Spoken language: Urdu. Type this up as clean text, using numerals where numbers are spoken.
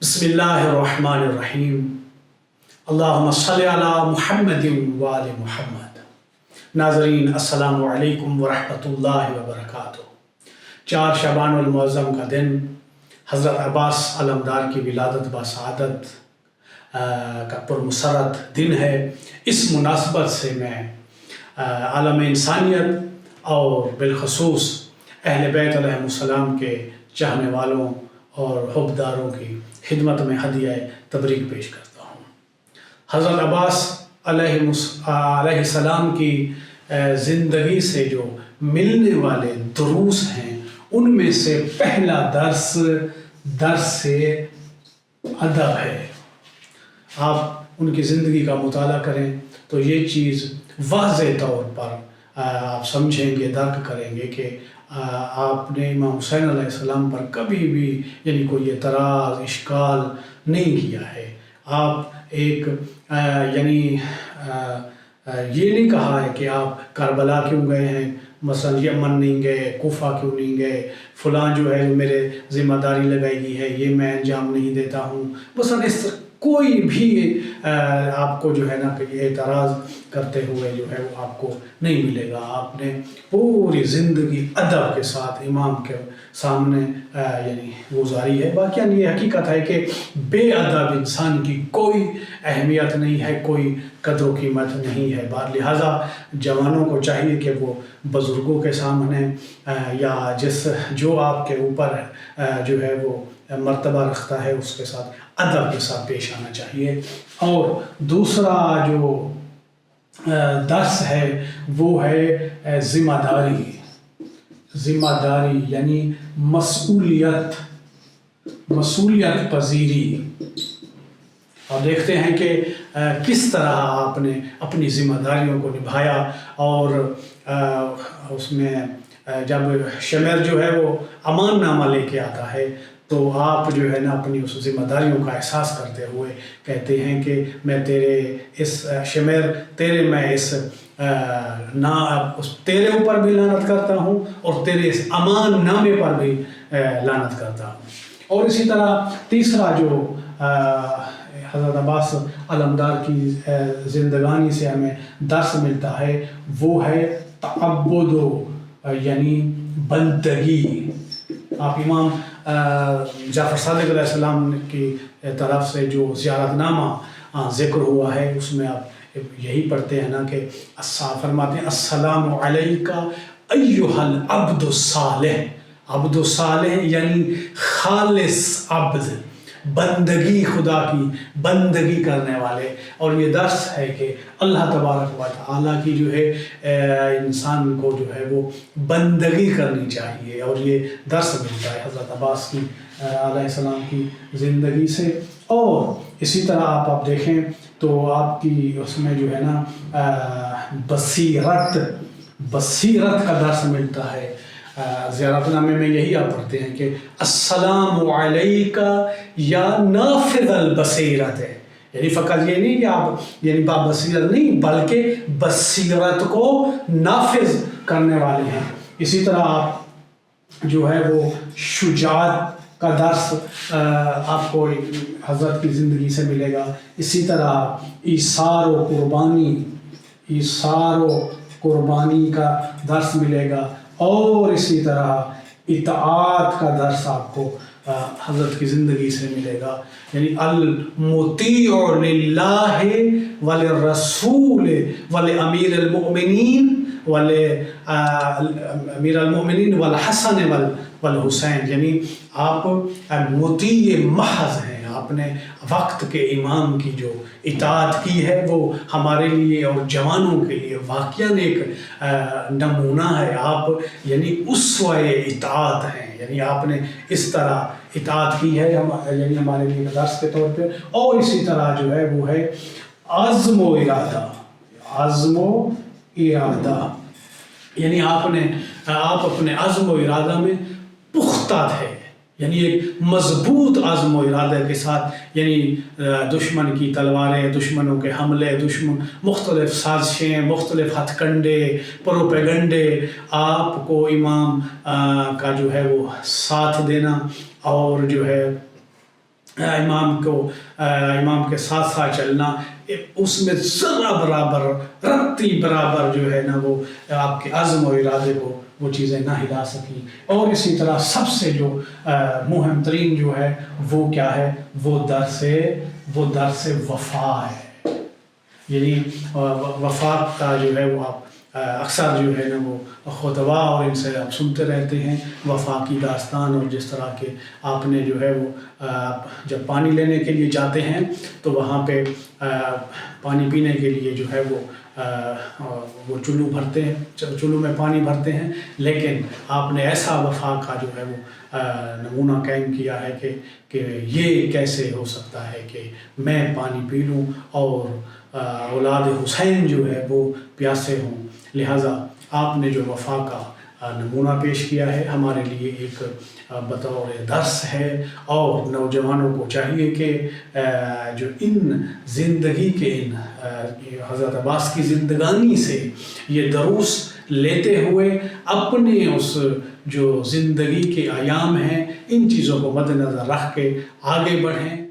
بسم اللہ الرحمن الرحیم اللہم صلی علی محمد وآل محمد۔ ناظرین السلام علیکم ورحمۃ اللہ وبرکاتہ۔ 4 شعبان المعظم کا دن حضرت عباس علمدار کی ولادت بسعادت کا پرمسرت دن ہے۔ اس مناسبت سے میں عالم انسانیت اور بالخصوص اہل بیت علیہ السلام کے چاہنے والوں اور حبداروں کی خدمت میں ہدیہ تبریک پیش کرتا ہوں۔ حضرت عباس علیہ السلام کی زندگی سے جو ملنے والے دروس ہیں ان میں سے پہلا درس ادب ہے۔ آپ ان کی زندگی کا مطالعہ کریں تو یہ چیز واضح طور پر آپ سمجھیں گے، درک کریں گے کہ آپ نے امام حسین علیہ السلام پر کبھی بھی کوئی اعتراض اشکال نہیں کیا ہے۔ آپ ایک یہ نہیں کہا ہے کہ آپ کربلا کیوں گئے ہیں، مثلا یمن نہیں گئے، کوفہ کیوں نہیں گئے، فلاں جو ہے میرے ذمہ داری لگائی گئی ہے یہ میں انجام نہیں دیتا ہوں، مثلا اس طرح کوئی بھی آپ کو جو ہے نا کہ اعتراض کرتے ہوئے جو ہے وہ آپ کو نہیں ملے گا۔ آپ نے پوری زندگی ادب کے ساتھ امام کے سامنے گزاری ہے۔ باقی یہ حقیقت ہے کہ بے ادب انسان کی کوئی اہمیت نہیں ہے، کوئی قدر و قیمت نہیں ہے۔ لہٰذا جوانوں کو چاہیے کہ وہ بزرگوں کے سامنے یا جو آپ کے اوپر جو ہے وہ مرتبہ رکھتا ہے اس کے ساتھ ادب کے ساتھ پیش آنا چاہیے۔ اور دوسرا جو درس ہے وہ ہے ذمہ داری یعنی مسئولیت پذیری۔ اور دیکھتے ہیں کہ کس طرح آپ نے اپنی ذمہ داریوں کو نبھایا، اور اس میں جب شمر جو ہے وہ امان نامہ لے کے آتا ہے تو آپ جو ہے نا اپنی اس ذمہ داریوں کا احساس کرتے ہوئے کہتے ہیں کہ میں تیرے اوپر بھی لعنت کرتا ہوں اور تیرے اس امان نامے پر بھی لعنت کرتا ہوں۔ اور اسی طرح تیسرا جو حضرت عباس علمدار کی زندگانی سے ہمیں درس ملتا ہے وہ ہے تعبد یعنی بندگی۔ آپ امام جعفر صادق علیہ السلام کی طرف سے جو زیارت نامہ ذکر ہوا ہے اس میں آپ یہی پڑھتے ہیں نا کہ فرماتے ہیں السلام علیکہ ایہا العبد الصالح۔ عبد الصالح یعنی خالص عبد، بندگی، خدا کی بندگی کرنے والے۔ اور یہ درس ہے کہ اللہ تبارک و تعالیٰ کی جو ہے انسان کو جو ہے وہ بندگی کرنی چاہیے، اور یہ درس ملتا ہے حضرت عباس کی علیہ السلام کی زندگی سے۔ اور اسی طرح آپ دیکھیں تو آپ کی اس میں جو ہے نا بصیرت کا درس ملتا ہے۔ زیارت نامے میں یہی آپ پڑھتے ہیں کہ السلام علیکہ یا نافذ البصیرت ہے، یعنی فقط یہ نہیں کہ آپ بصیرت نہیں بلکہ بصیرت کو نافذ کرنے والے ہیں۔ اسی طرح آپ جو ہے وہ شجاعت کا درس آپ کو حضرت کی زندگی سے ملے گا۔ اسی طرح ایثار و قربانی کا درس ملے گا، اور اسی طرح اطاعت کا درس آپ کو حضرت کی زندگی سے ملے گا، یعنی المطیع للہ وللرسول ولامیر المؤمنین والحسن والحسین، یعنی آپ مطیع محض ہیں۔ آپ نے وقت کے امام کی جو اطاعت کی ہے وہ ہمارے لیے اور جوانوں کے لیے واقعاً ایک نمونہ ہے۔ آپ اسوہ اطاعت ہیں، یعنی آپ نے اس طرح اطاعت کی ہے ہمارے لیے درس کے طور پہ۔ اور اسی طرح جو ہے وہ ہے عزم و ارادہ، یعنی آپ اپنے عزم و ارادہ میں پختہ تھے، یعنی ایک مضبوط عزم و ارادے کے ساتھ، دشمن کی تلواریں، دشمنوں کے حملے، مختلف سازشیں، مختلف ہتھ کنڈے، پروپیگنڈے، آپ کو امام کا جو ہے وہ ساتھ دینا اور جو ہے امام کے ساتھ ساتھ چلنا، اس میں ذرہ برابر رتی برابر جو ہے نا وہ آپ کے عزم و ارادے کو وہ چیزیں نہ ہلا سکیں۔ اور اسی طرح سب سے جو مہم ترین جو ہے وہ کیا ہے، وہ درس وفا ہے۔ یعنی وفا کا جو ہے وہ آپ اکثر جو ہے نا وہ خطبہ اور ان سے آپ سنتے رہتے ہیں وفا کی داستان، اور جس طرح کے آپ نے جو ہے وہ جب پانی لینے کے لیے جاتے ہیں تو وہاں پہ پانی پینے کے لیے جو ہے وہ چلو بھرتے ہیں، چلو میں پانی بھرتے ہیں، لیکن آپ نے ایسا وفا کا جو ہے وہ نمونہ قائم کیا ہے کہ یہ کیسے ہو سکتا ہے کہ میں پانی پی لوں اور اولاد حسین جو ہے وہ پیاسے ہوں۔ لہٰذا آپ نے جو وفا کا نمونہ پیش کیا ہے ہمارے لیے ایک بطور درس ہے، اور نوجوانوں کو چاہیے کہ جو ان زندگی کے حضرت عباس کی زندگانی سے یہ دروس لیتے ہوئے اپنے اس جو زندگی کے ایام ہیں ان چیزوں کو مد نظر رکھ کے آگے بڑھیں۔